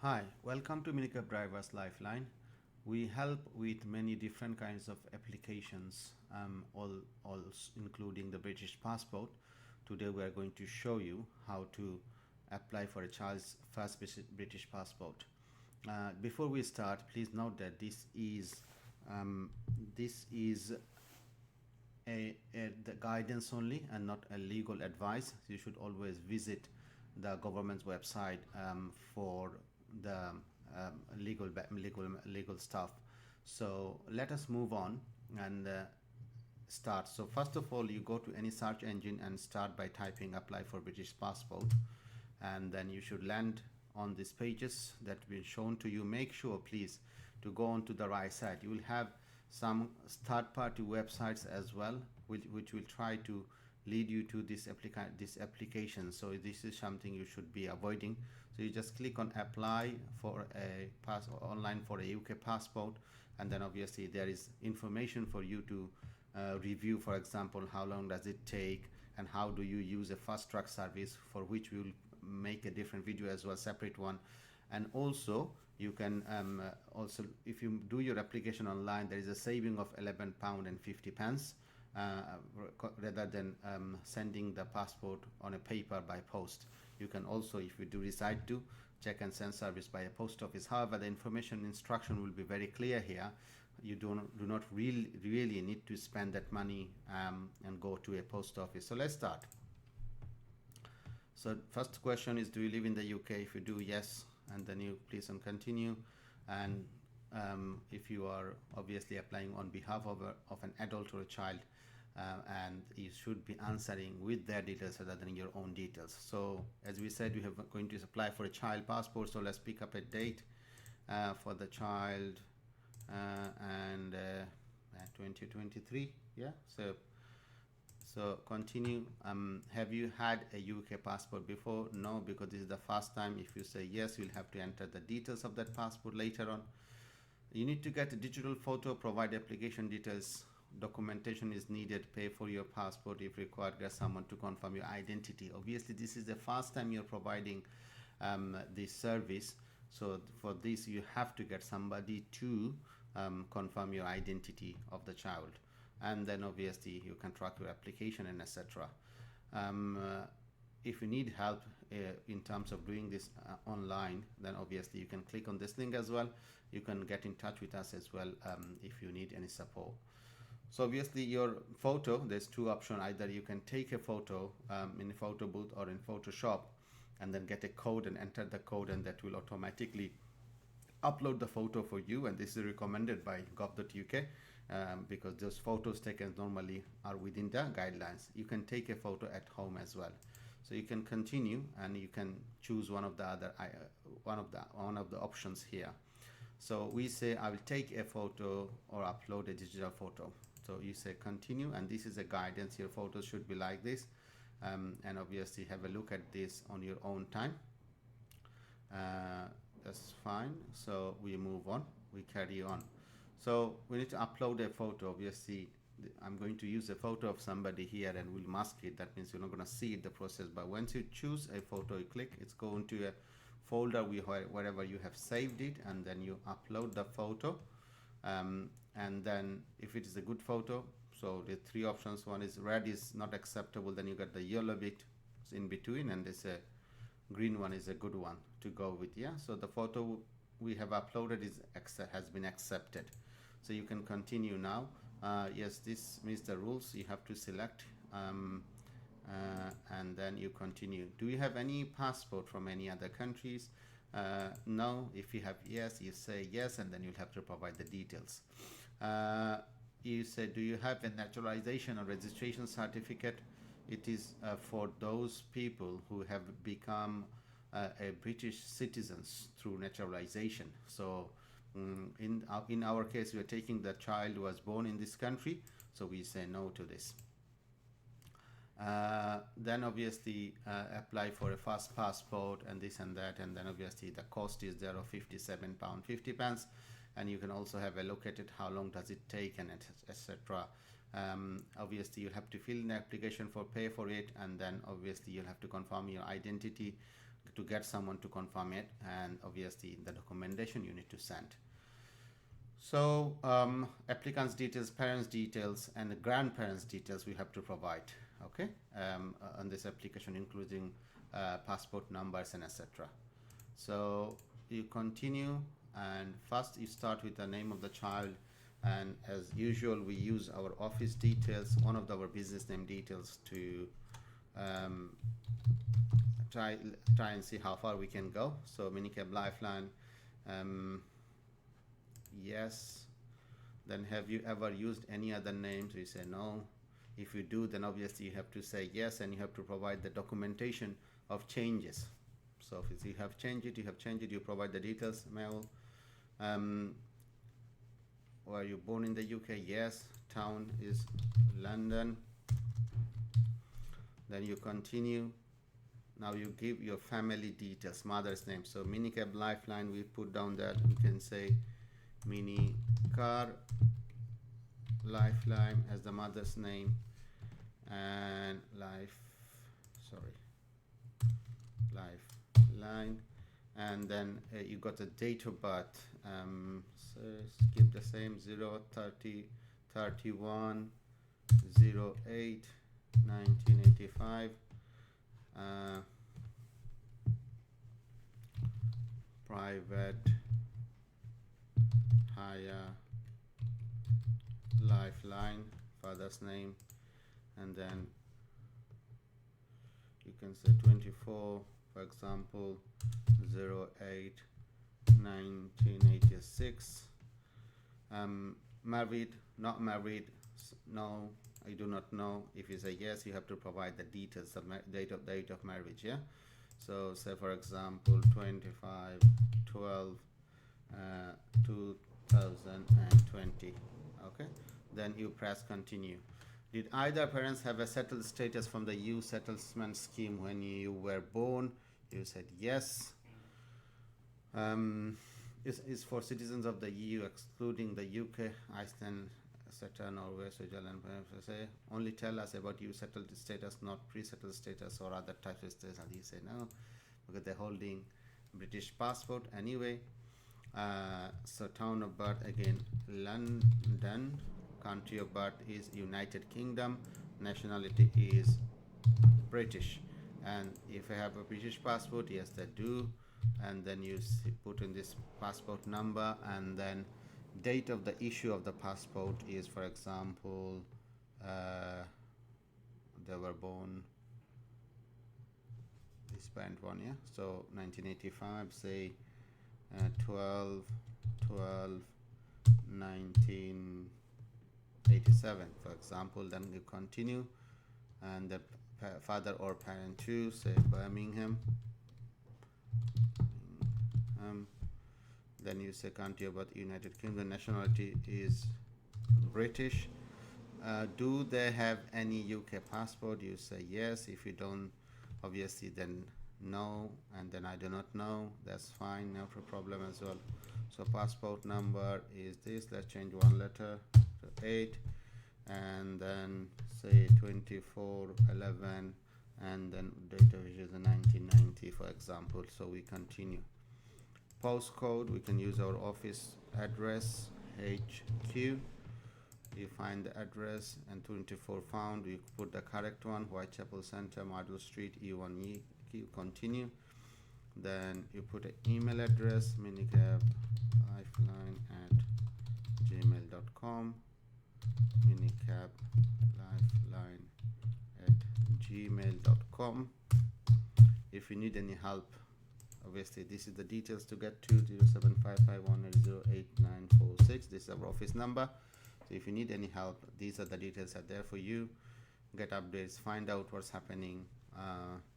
Hi, welcome to Minicab Driver's Lifeline. We help with many different kinds of applications, all including the British passport. Today we are going to show you how to apply for a child's first British passport. Before we start, please note that this is the guidance only and not a legal advice. You should always visit the government's website for the legal stuff. So let us move on and start. So first of all, you go to any search engine and start by typing apply for British passport, and then you should land on these pages that will shown to you. Make sure please to go on to the right side. You will have some third-party websites as well, which will try to lead you to this application. So this is something you should be avoiding. So you just click on apply for a online for a UK passport, and then obviously there is information for you to review. For example, how long does it take and how do you use a fast track service, for which we will make a different video as well, separate one. And also you can also, if you do your application online, there is a saving of £11.50 rather than sending the passport on a paper by post. You can also, if you do decide to, check and send service by a post office. However, the information instruction will be very clear here. You do not really need to spend that money and go to a post office. So let's start. So first question is, do you live in the UK? If you do, yes, and then you please on continue. And if you are obviously applying on behalf of an adult or a child, and you should be answering with their details rather than your own details. So as we said, we have going to apply for a child passport. So let's pick up a date for the child, and 2023. Yeah. So continue. Have you had a UK passport before? No, because this is the first time. If you say yes, you'll have to enter the details of that passport later on. You need to get a digital photo, provide application details. Documentation is needed. Pay for your passport if required. Get someone to confirm your identity. Obviously, this is the first time you're providing this service. So for this, you have to get somebody to confirm your identity of the child, and then obviously you can track your application and etc. If you need help in terms of doing this online, then obviously you can click on this link as well. You can get in touch with us as well if you need any support. So obviously your photo, there's two options. Either you can take a photo in a photo booth or in Photoshop, and then get a code and enter the code, and that will automatically upload the photo for you. And this is recommended by gov.uk because those photos taken normally are within the guidelines. You can take a photo at home as well. So you can continue and you can choose one of the options here. So we say I will take a photo or upload a digital photo. So you say continue, and this is a guidance. Your photos should be like this, and obviously have a look at this on your own time. That's fine. So we move on, we carry on. So we need to upload a photo. Obviously I'm going to use a photo of somebody here and we'll mask it. That means you're not going to see the process, but once you choose a photo, you click, it's going to a folder wherever you have saved it, and then you upload the photo. And then if it is a good photo, so the three options, one is red is not acceptable, then you got the yellow bit in between, and this green one is a good one to go with. Yeah, so the photo we have uploaded has been accepted. So you can continue now. Yes, this means the rules. You have to select and then you continue. Do you have any passport from any other countries? No. If you have yes, you say yes, and then you'll have to provide the details. You say, do you have a naturalization or registration certificate? It is for those people who have become a British citizens through naturalization. So in our case, we are taking the child who was born in this country, so we say no to this. Then obviously apply for a fast passport and this and that, and then obviously the cost is there of £57.50, and you can also have a look at it, how long does it take, and etc. Obviously you'll have to fill in the application for pay for it, and then obviously you'll have to confirm your identity to get someone to confirm it, and obviously the documentation you need to send. So applicants details, parents details, and the grandparents details we have to provide, okay, on this application, including passport numbers and etc. So you continue, and first you start with the name of the child, and as usual we use our office details, one of our business name details, to try and see how far we can go. So Minicab Lifeline, yes. Then have you ever used any other names? We say no. If you do, then obviously you have to say yes, and you have to provide the documentation of changes. So if you have changed it, you provide the details. Male, were you born in the UK? Yes. Town is London. Then you continue. Now you give your family details, mother's name. So Minicab Lifeline, we put down that we can say Mini Car Lifeline as the mother's name, and Lifeline, and then you got a date of birth. So keep the same 03031 08 1985. Private hire Lifeline, father's name, and then you can say 24, for example, 08 1986. Married, not married, no, I do not know. If you say yes, you have to provide the details, the date of marriage. Yeah. So say for example 25 12 2020. Okay, then you press continue. Did either parents have a settled status from the EU settlement scheme when you were born? You said yes. Is for citizens of the EU excluding the UK, Iceland, etc., Norway, Switzerland. Say only tell us about EU settled status, not pre-settled status or other types of status. And you say no, because they're holding British passport anyway. So town of birth again London, country of birth is United Kingdom, nationality is British, and if I have a British passport, yes they do, and then you put in this passport number, and then date of the issue of the passport is, for example, they were born this parent one, yeah, so 1985, say 12 1987, for example. Then you continue, and the father or parent 2, say Birmingham. Then you say country about United Kingdom, nationality is British. Do they have any UK passport? You say yes. If you don't, obviously then no, and then I do not know. That's fine, no problem as well. So passport number is this. Let's change one letter to 8, and then say 2411, and then date of issue is 1990, for example. So we continue. Postcode, we can use our office address, HQ. You find the address, and 24 found. You put the correct one, Whitechapel Center, Myrdle Street, E1E. You continue. Then you put an email address, minicab@gmail.com, minicab@gmail.com. If you need any help, obviously this is the details to get to 075510088946. This is our office number. So if you need any help, these are the details are there for you. Get updates, find out what's happening.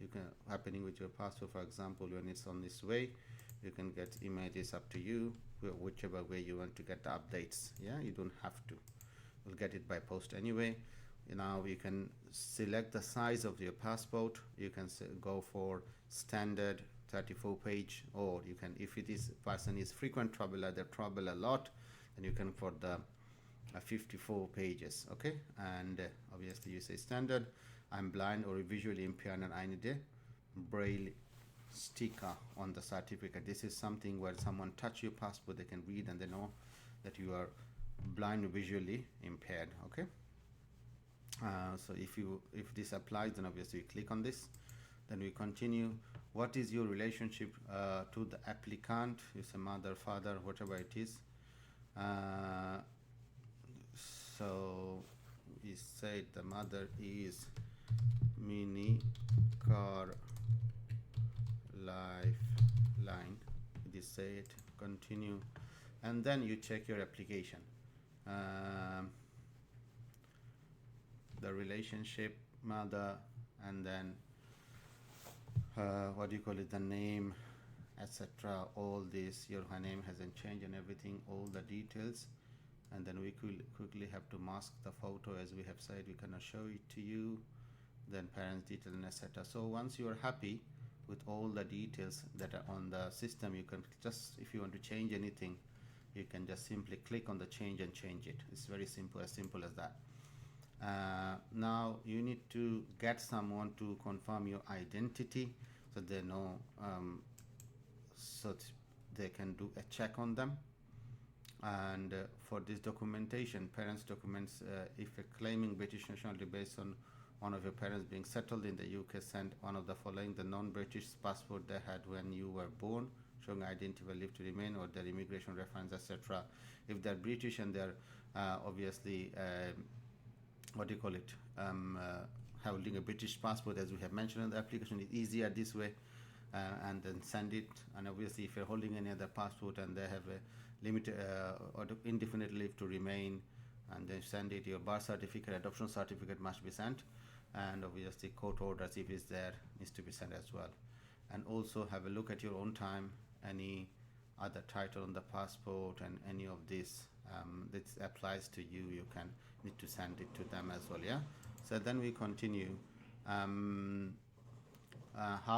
You can happening with your passport, for example, when it's on this way. You can get images, up to you, whichever way you want to get the updates. Yeah, you don't have to. You'll get it by post anyway. Now you can select the size of your passport. You can go for standard 34 page, or you can, if it is person is frequent traveler, they travel a lot, then you can for the 54 pages. Okay, and obviously you say standard. I'm blind or visually impaired and I need a braille sticker on the certificate. This is something where someone touch your passport, they can read and they know that you are blind or visually impaired. Okay. So if this applies, then obviously you click on this. Then we continue. What is your relationship to the applicant? You say mother, father, whatever it is. So we said the mother is Minicab Lifeline. This say it. Continue, and then you check your application. The relationship, mother, and then what do you call it, the name, etc. All this, her name hasn't changed and everything, all the details. And then we quickly have to mask the photo, as we have said, we cannot show it to you. Then parents details and etc. So once you are happy with all the details that are on the system, you can just, if you want to change anything, you can just simply click on the change and change it. It's very simple, as that. Now you need to get someone to confirm your identity, so they know, so they can do a check on them. And for this documentation, parents documents, if a claiming British nationality based on one of your parents being settled in the UK, send one of the following: the non-British passport they had when you were born, showing identity will live to remain, or their immigration reference, etc. If they're British and they're obviously what do you call it, holding a British passport, as we have mentioned in the application, it's easier this way. And then send it. And obviously if you're holding any other passport and they have a limited or indefinite leave to remain, and then send it. Your birth certificate, adoption certificate must be sent, and obviously court orders, if it's there, needs to be sent as well. And also have a look at your own time, any other title on the passport and any of this this applies to you, you can need to send it to them as well. Yeah. So then we continue. How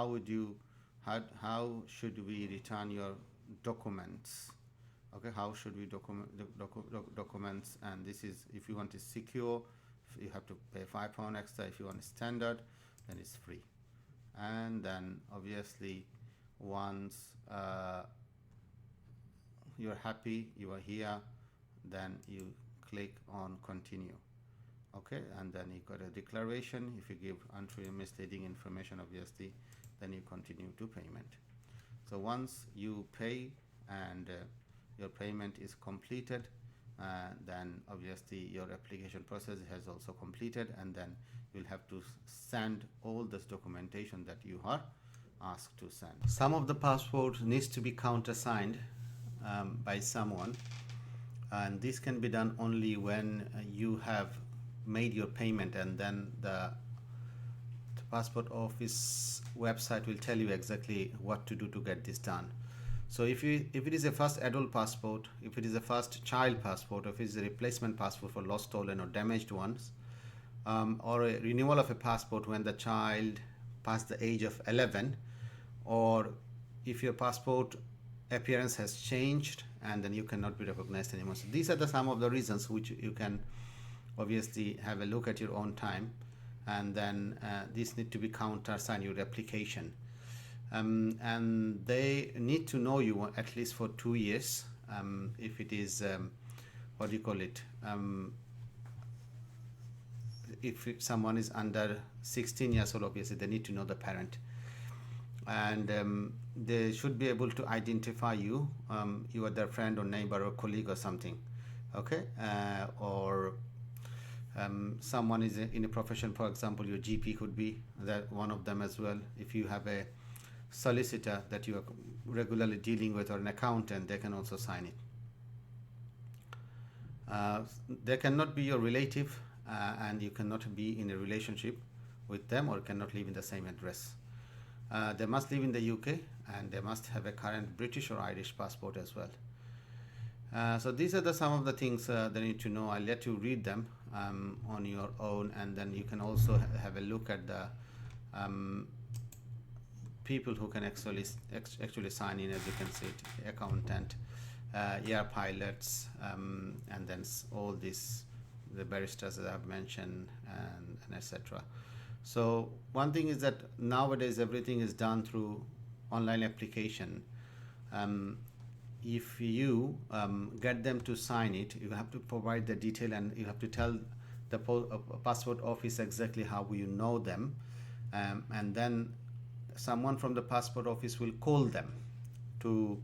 would you, how should we return your documents? Okay, how should we document documents? And this is, if you want it secure, you have to pay £5 extra. If you want standard, then it's free. And then obviously once you're happy, you are here, then you click on continue. Okay, and then you got a declaration. If you give untrue or misleading information, obviously, then you continue to payment. So once you pay and your payment is completed, then obviously your application process has also completed, and then you'll have to send all this documentation that you are asked to send. Some of the passport needs to be countersigned by someone, and this can be done only when you have made your payment, and then the passport office website will tell you exactly what to do to get this done. So if it is a first adult passport, if it is a first child passport, or if it is a replacement passport for lost, stolen or damaged ones, or a renewal of a passport when the child past the age of 11, or if your passport appearance has changed and then you cannot be recognized anymore. So these are some of the reasons which you can obviously have a look at your own time, and then this need to be countersigned, your application, and they need to know you at least for 2 years. If it is what do you call it, if someone is under 16 years old, obviously they need to know the parent, and they should be able to identify you. You are their friend or neighbor or colleague or something. Okay, or someone is in a profession, for example your GP could be that one of them as well. If you have a solicitor that you are regularly dealing with, or an accountant, they can also sign it. They cannot be your relative, and you cannot be in a relationship with them, or cannot live in the same address. They must live in the UK, and they must have a current British or Irish passport as well. So these are some of the things they need to know. I'll let you read them on your own, and then you can also have a look at the people who can actually sign in. As you can see, accountant, air pilots, and then all this, the barristers that I've mentioned, and etc. So one thing is that nowadays everything is done through online application, um, if you get them to sign it, you have to provide the detail, and you have to tell the passport office exactly how you know them, and then someone from the passport office will call them to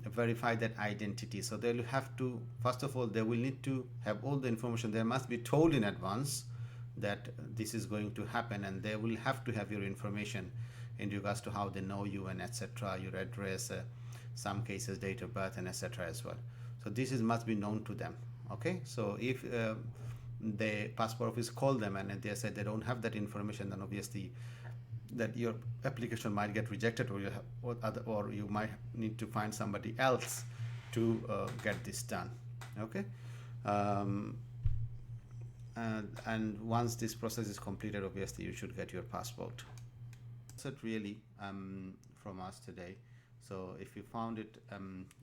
verify that identity. So they'll have to, first of all, they will need to have all the information. They must be told in advance that this is going to happen, and they will have to have your information in regards to how they know you and etc., your address, some cases date of birth, and etc. as well. So this is must be known to them. Okay, so if the passport office call them and they said they don't have that information, then obviously that your application might get rejected, or or you might need to find somebody else to get this done. Okay. um, and once this process is completed, obviously you should get your passport. That's it really from us today. So if you found it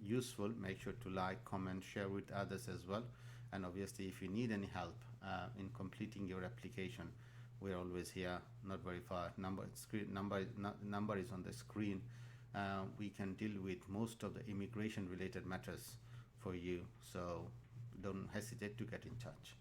useful, make sure to like, comment, share with others as well. And obviously if you need any help in completing your application, we're always here, not very far. Number is on the screen. We can deal with most of the immigration related matters for you, so don't hesitate to get in touch.